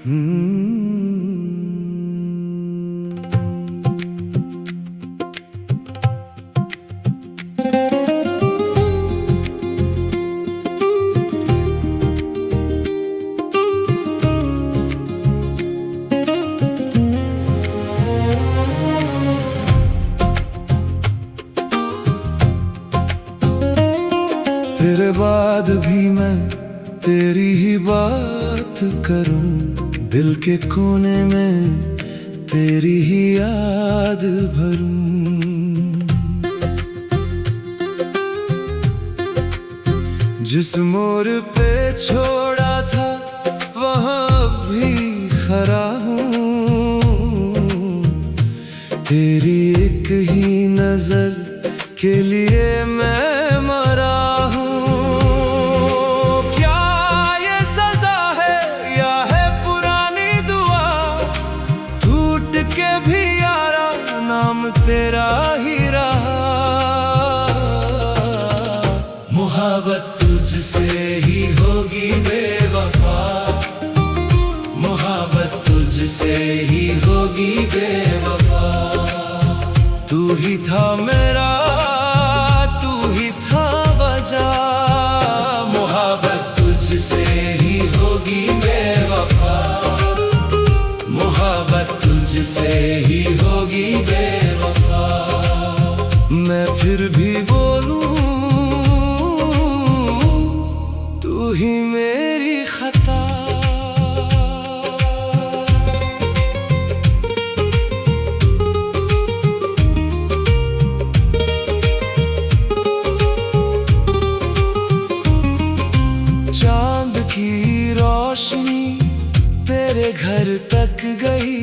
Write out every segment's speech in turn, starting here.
तेरे बाद भी मैं तेरी ही बात करूं, दिल के कोने में तेरी ही याद भरूं। जिस मोड़ पे छोड़ा था वहां भी खड़ा हूँ, तेरी एक ही नजर के लिए मैं मरा हूँ। क्या ये सजा है या है पुरानी दुआ, टूट के भी यारा नाम तेरा ही रहा। मोहब्बत तुझसे ही होगी बेवफा, मोहब्बत तुझसे ही होगी बेवफा। तू ही था मेरा, तू ही था वजह, मोहब्बत तुझसे ही होगी बेवफा, मोहब्बत तुझसे ही होगी बेवफा। मैं फिर भी बोलूं तू ही मेरी खता। चांद की रोशनी तेरे घर तक गई,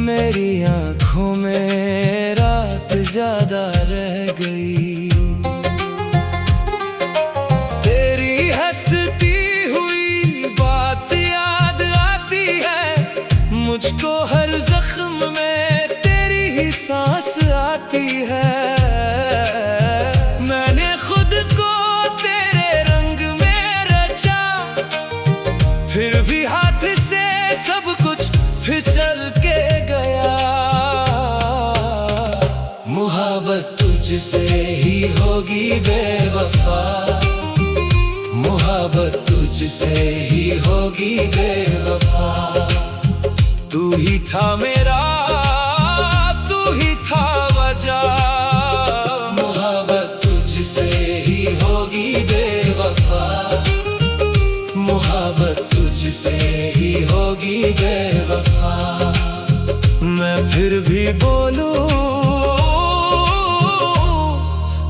मेरी आंखों में रात ज्यादा रह गई। तेरी हंसती हुई बात याद आती है मुझको, हर जख्म में तेरी ही सांस आती है। मैंने खुद को तेरे रंग में रचा, फिर भी हाथ से सब कुछ फिसल के गया। मोहब्बत तुझसे ही होगी बेवफा, मोहब्बत तुझसे ही होगी बेवफा। तू ही था मेरा, तू ही था वजह, मोहब्बत तुझसे ही होगी बेवफा, मोहब्बत तुझसे ही होगी बेवफा। मैं फिर भी बोलूं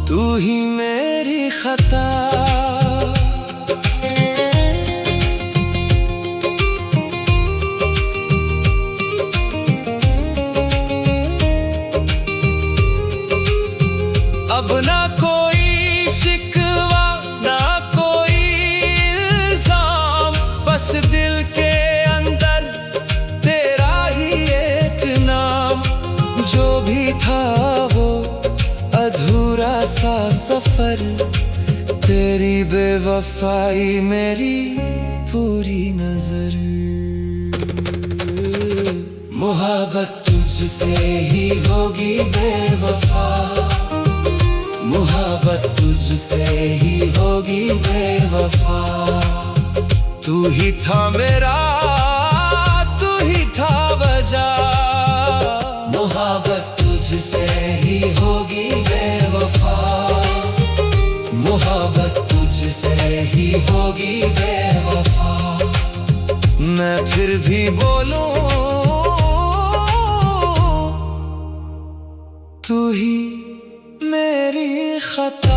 तू ही मेरी खता। अब ना कोई शिकवा ना कोई इल्जाम, बस दिल के अंदर तेरा ही एक नाम। जो भी था वो अधूरा सा सफर, तेरी बेवफाई मेरी पूरी नजर। मोहब्बत तुझसे ही होगी बेवफा, मोहब्बत तुझसे ही होगी बेवफा। तू ही था मेरा, तू ही था वजह, मोहब्बत तुझसे ही होगी बेवफा, मोहब्बत तुझसे ही होगी बेवफा। मैं फिर भी बोलूं तू ही मेरी खता।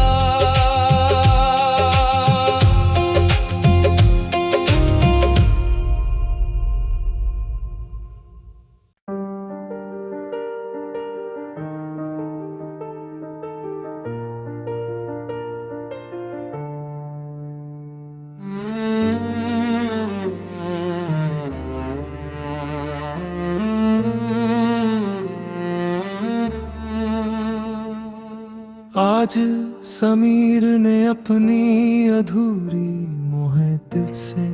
आज समीर ने अपनी अधूरी मोह दिल से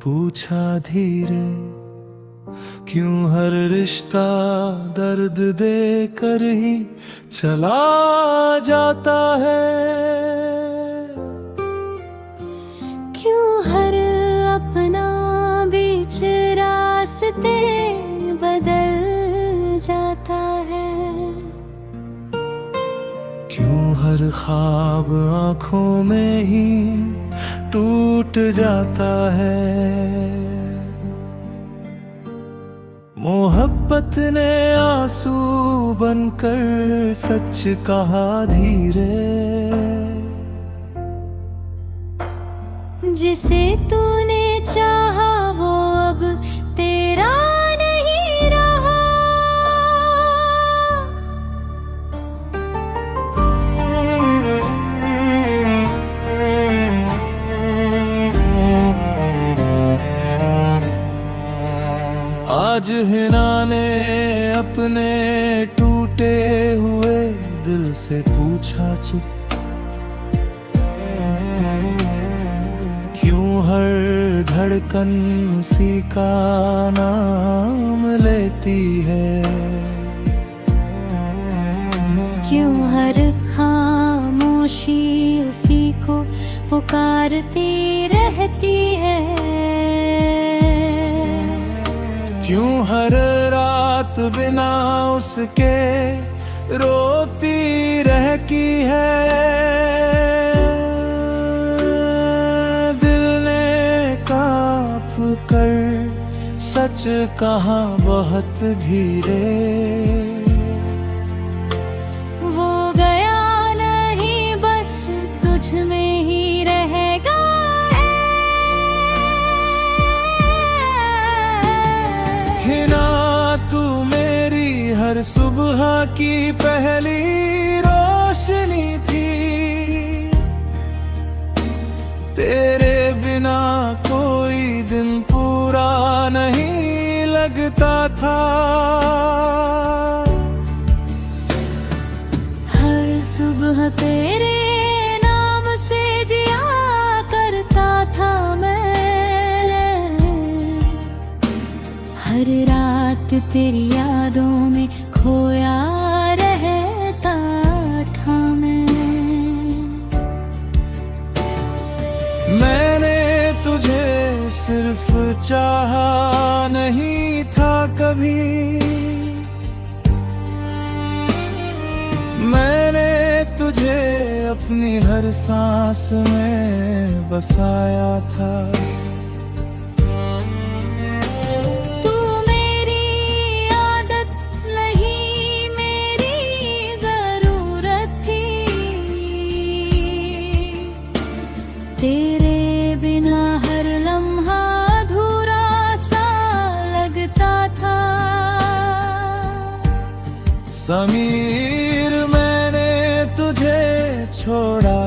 पूछा धीरे, क्यों हर रिश्ता दर्द दे कर ही चला जाता है। क्यों हर अपना बीच रास्ते बदल जाता है। क्यों हर ख्वाब आंखों में ही टूट जाता है। मोहब्बत ने आंसू बनकर सच कहा धीरे। जिसे तूने चाहा वो अब तेरा नहीं रहा। आज हिना ने अपने टूटे हुए दिल से पूछा चुप, क्यों हर धड़कन उसी का नाम लेती है। क्यों हर खामोशी उसी को पुकारती रहती है। क्यों हर रात बिना उसके रोती रहती है। दिल ने कांप कर सच कहा बहुत धीरे। वो गया नहीं बस तुझ में ही रहेगा। हिना तू मेरी हर सुबह की पहली रोशनी थी। तेरे बिना कोई दिन पूरा नहीं लगता था। हर सुबह तेरे नाम से जिया करता था मैं। हर रात तेरी यादों में खोया रहता था मैं। मैंने तुझे सिर्फ चाहा नहीं था कभी। मैंने तुझे अपनी हर सांस में बसाया था। तू मेरी आदत नहीं मेरी जरूरत थी। तेरे बिना हर लम्हा अधूरा सा लगता था। समीर मैंने तुझे छोड़ा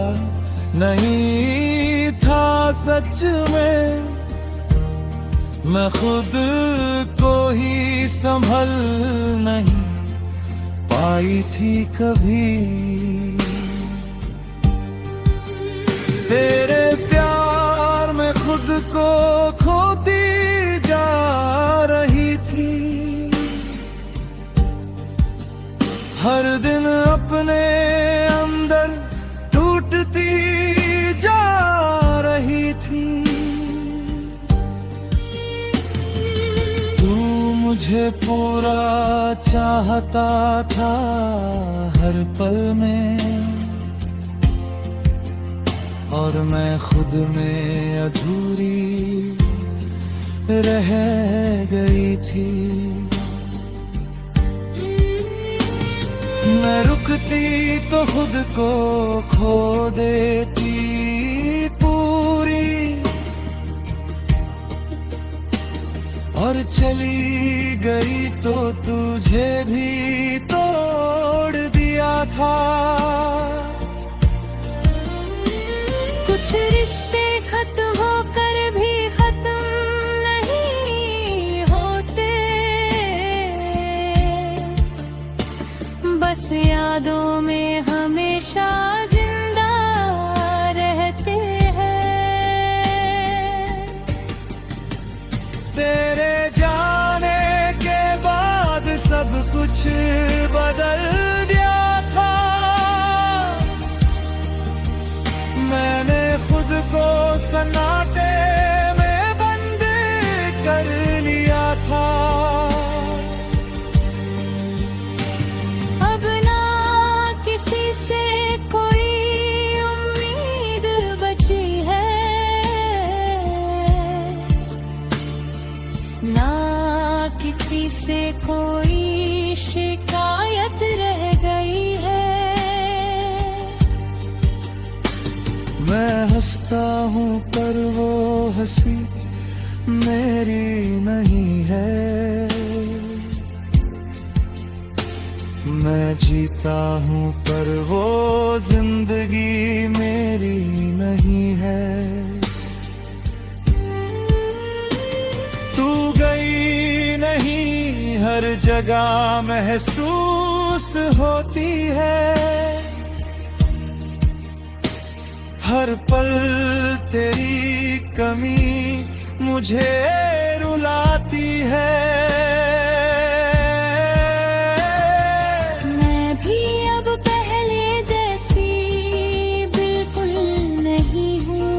नहीं था सच में। मैं खुद को ही संभल नहीं पाई थी कभी। तेरे प्यार में खुद को खोती जा रही थी। हर दिन अपने अंदर टूटती जा रही थी। तू मुझे पूरा चाहता था हर पल में, और मैं खुद में अधूरी रह गई थी। मैं रुकती तो खुद को खो देती पूरी, और चली गई तो तुझे भी तोड़ दिया था। कुछ रिश्ते खत्म होकर भी खत्म नहीं होते, बस यादों में हमेशा जिंदा रहते हैं। तेरे जाने बदल दिया था। मैंने खुद को सन्नाटे में बंद कर लिया था। अब ना किसी से कोई उम्मीद बची है, ना किसी से कोई शिकायत रह गई है। मैं हंसता हूँ पर वो हंसी मेरी नहीं है। मैं जीता हूँ पर वो जिंदगी मेरी नहीं है। तू गई नहीं हर जगह महसूस होती है। हर पल तेरी कमी मुझे रुलाती है। मैं भी अब पहले जैसी बिल्कुल नहीं हूँ।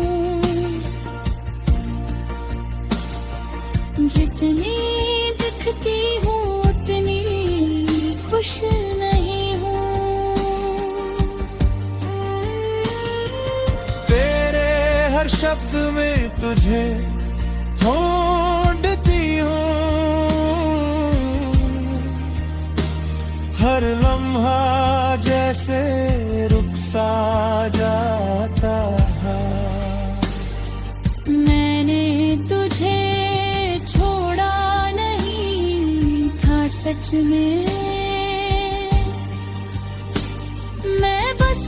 जितनी दिखती हूँ उतनी खुश नहीं हूँ। तेरे हर शब्द में तुझे ढूंढती हूँ। हर लम्हा जैसे रुक सा जाता है। मैंने तुझे छोड़ा नहीं था सच में। मैं बस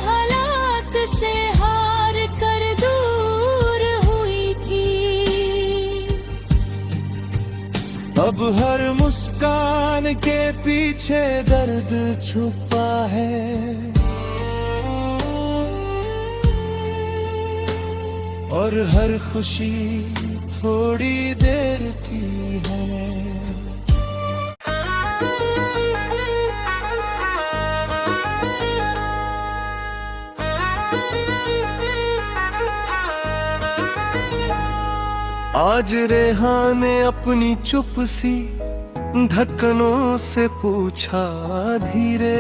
हालात से हार कर दूर हुई थी। अब हर मुस्कान के पीछे दर्द छुपा है। और हर खुशी थोड़ी देर की है। आज रेहान ने अपनी चुप सी धड़कनों से पूछा धीरे,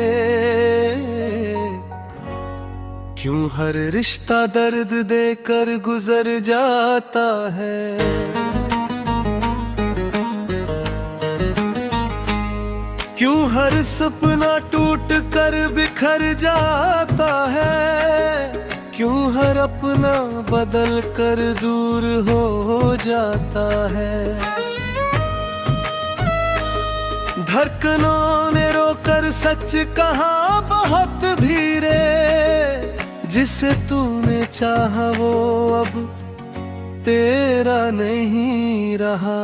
क्यों हर रिश्ता दर्द देकर गुजर जाता है। क्यों हर सपना टूट कर बिखर जाता है। क्यों हर अपना बदल कर दूर हो जाता है। धड़कनों ने रोकर सच कहा बहुत धीरे, जिसे तूने चाहा वो अब तेरा नहीं रहा।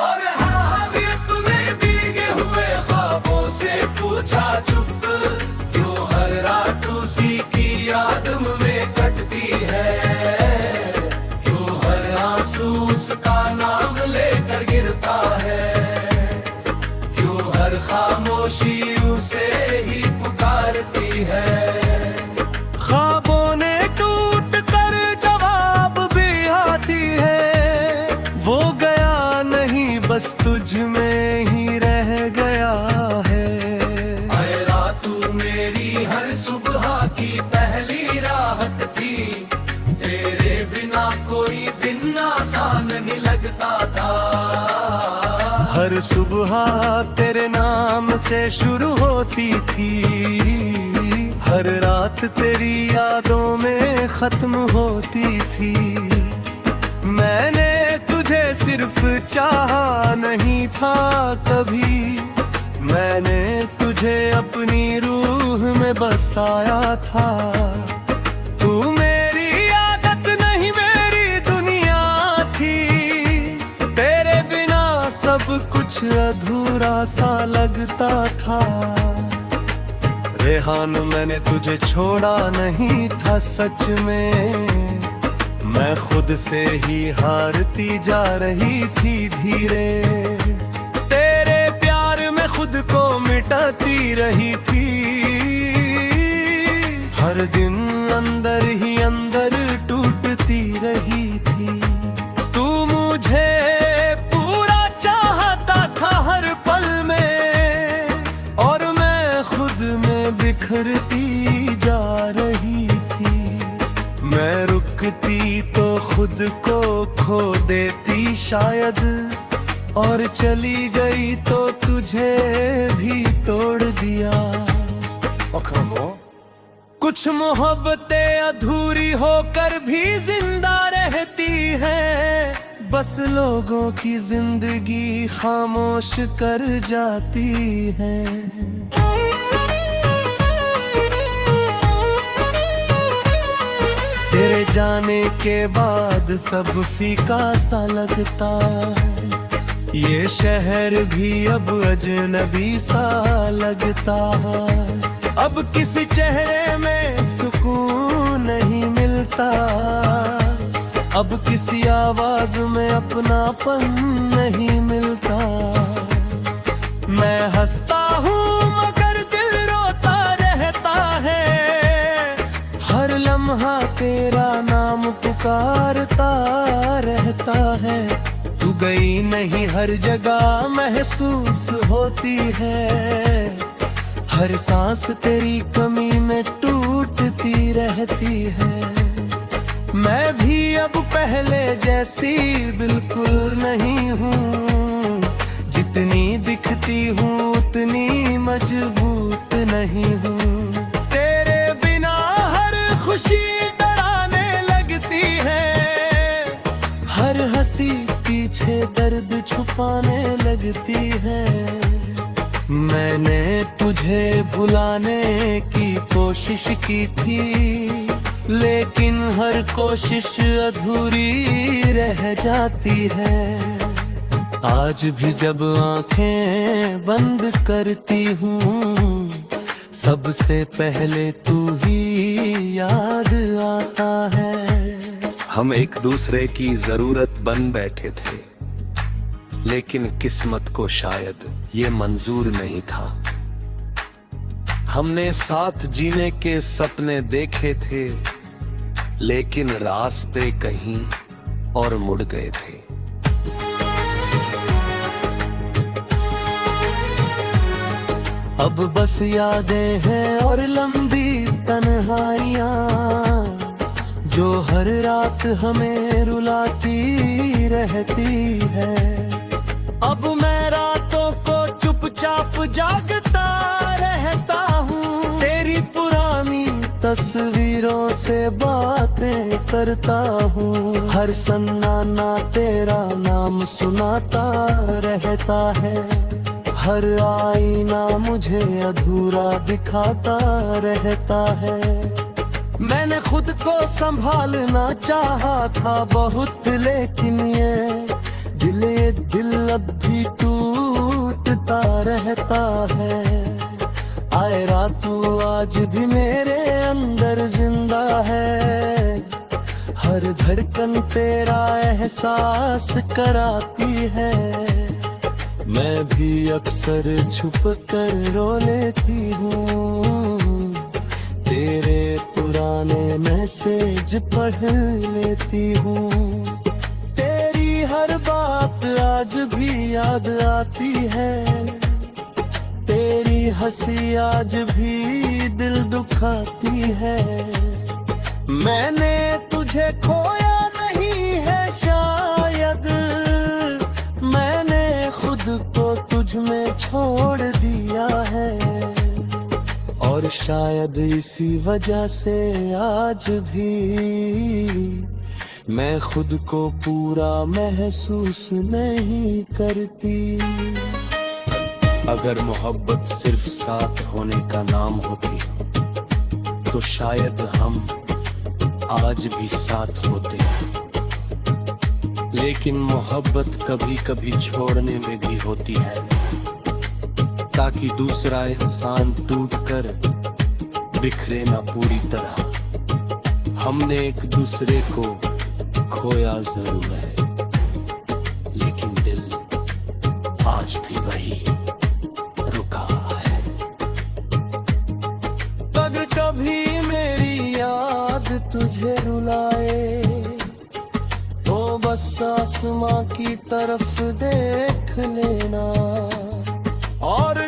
और हाँ भी तूने भीगे हुए ख्वाबों से पूछा चुप, क्यों हर रात उसी की याद में कटती है। क्यों हर आंसू उसका नाम लेकर गिरता है। क्यों हर खामोशी उसे ही पुकारती है। ख्वाबों ने टूट कर जवाब भी आती है। वो गया नहीं बस तुझ में ही रह गया है। आए रात तू मेरी हर सुबह की पहली राहत थी। तेरे बिना कोई दिन आसान नहीं लगता था। हर सुबह तेरे नाम से शुरू होती थी। हर रात तेरी यादों में खत्म होती थी। मैंने तुझे सिर्फ चाहा नहीं था कभी। मैंने तुझे अपनी रूह में बसाया था। तू मेरी आदत नहीं मेरी दुनिया थी। तेरे बिना सब कुछ अधूरा सा लगता था। रेहान मैंने तुझे छोड़ा नहीं था सच में। मैं खुद से ही हारती जा रही थी धीरे। तेरे प्यार में खुद खुद को मिटाती रही थी। हर दिन अंदर ही अंदर टूटती रही थी। तू मुझे पूरा चाहता था हर पल में, और मैं खुद में बिखरती जा रही थी। मैं रुकती तो खुद को खो देती शायद, और चली गई तो तुझे भी तोड़ दिया। कुछ मोहब्बतें अधूरी होकर भी जिंदा रहती हैं, बस लोगों की जिंदगी खामोश कर जाती है। तेरे जाने के बाद सब फीका सा लगता है, ये शहर भी अब अजनबी सा लगता है। अब किसी चेहरे में सुकून नहीं मिलता, अब किसी आवाज में अपनापन नहीं मिलता। मैं हंसता हूँ मगर दिल रोता रहता है, हर लम्हा तेरा नाम पुकारता रहता है। तू गई नहीं हर जगह महसूस होती है, हर सांस तेरी कमी में टूटती रहती है। मैं भी अब पहले जैसी बिल्कुल नहीं हूँ, जितनी दिखती हूँ उतनी मजबूत नहीं हूँ। तेरे बिना हर खुशी डराने लगती है, हर हंसी पीछे दर्द छुपाने लगती है। मैंने तुझे भुलाने की कोशिश की थी, लेकिन हर कोशिश अधूरी रह जाती है। आज भी जब आंखें बंद करती हूँ, सबसे पहले तू ही याद आता है। हम एक दूसरे की जरूरत बन बैठे थे, लेकिन किस्मत को शायद ये मंजूर नहीं था। हमने साथ जीने के सपने देखे थे, लेकिन रास्ते कहीं और मुड़ गए थे। अब बस यादें हैं और लंबी तन्हाइयां, जो हर रात हमें रुलाती रहती है। अब मैं रातों को चुपचाप जागता रहता हूँ, तेरी पुरानी तस्वीरों से बातें करता हूँ। हर सन्नाटा तेरा नाम सुनाता रहता है, हर आईना मुझे अधूरा दिखाता रहता है। मैंने खुद को संभालना चाहा था बहुत, लेकिन ये दिल अब भी टूटता रहता है। आए रातों आज भी मेरे अंदर जिंदा है, हर धड़कन तेरा एहसास कराती है। मैं भी अक्सर छुप कर रो लेती हूँ, तेरे पुराने मैसेज पढ़ लेती हूँ। तेरी हर बात आज भी याद आती है, तेरी हंसी आज भी दिल दुखाती है। मैंने तुझे खोया नहीं है शायद, मैंने खुद को तुझ में छोड़ दिया है, और शायद इसी वजह से आज भी मैं खुद को पूरा महसूस नहीं करती। अगर मोहब्बत सिर्फ साथ होने का नाम होती, तो शायद हम आज भी साथ होते। लेकिन मोहब्बत कभी कभी छोड़ने में भी होती है, ताकि दूसरा इंसान टूटकर बिखरे ना पूरी तरह। हमने एक दूसरे को खोया जरूर है, लेकिन दिल आज भी वही रुक तुझे रुलाए तो बस आसमां की तरफ देख लेना और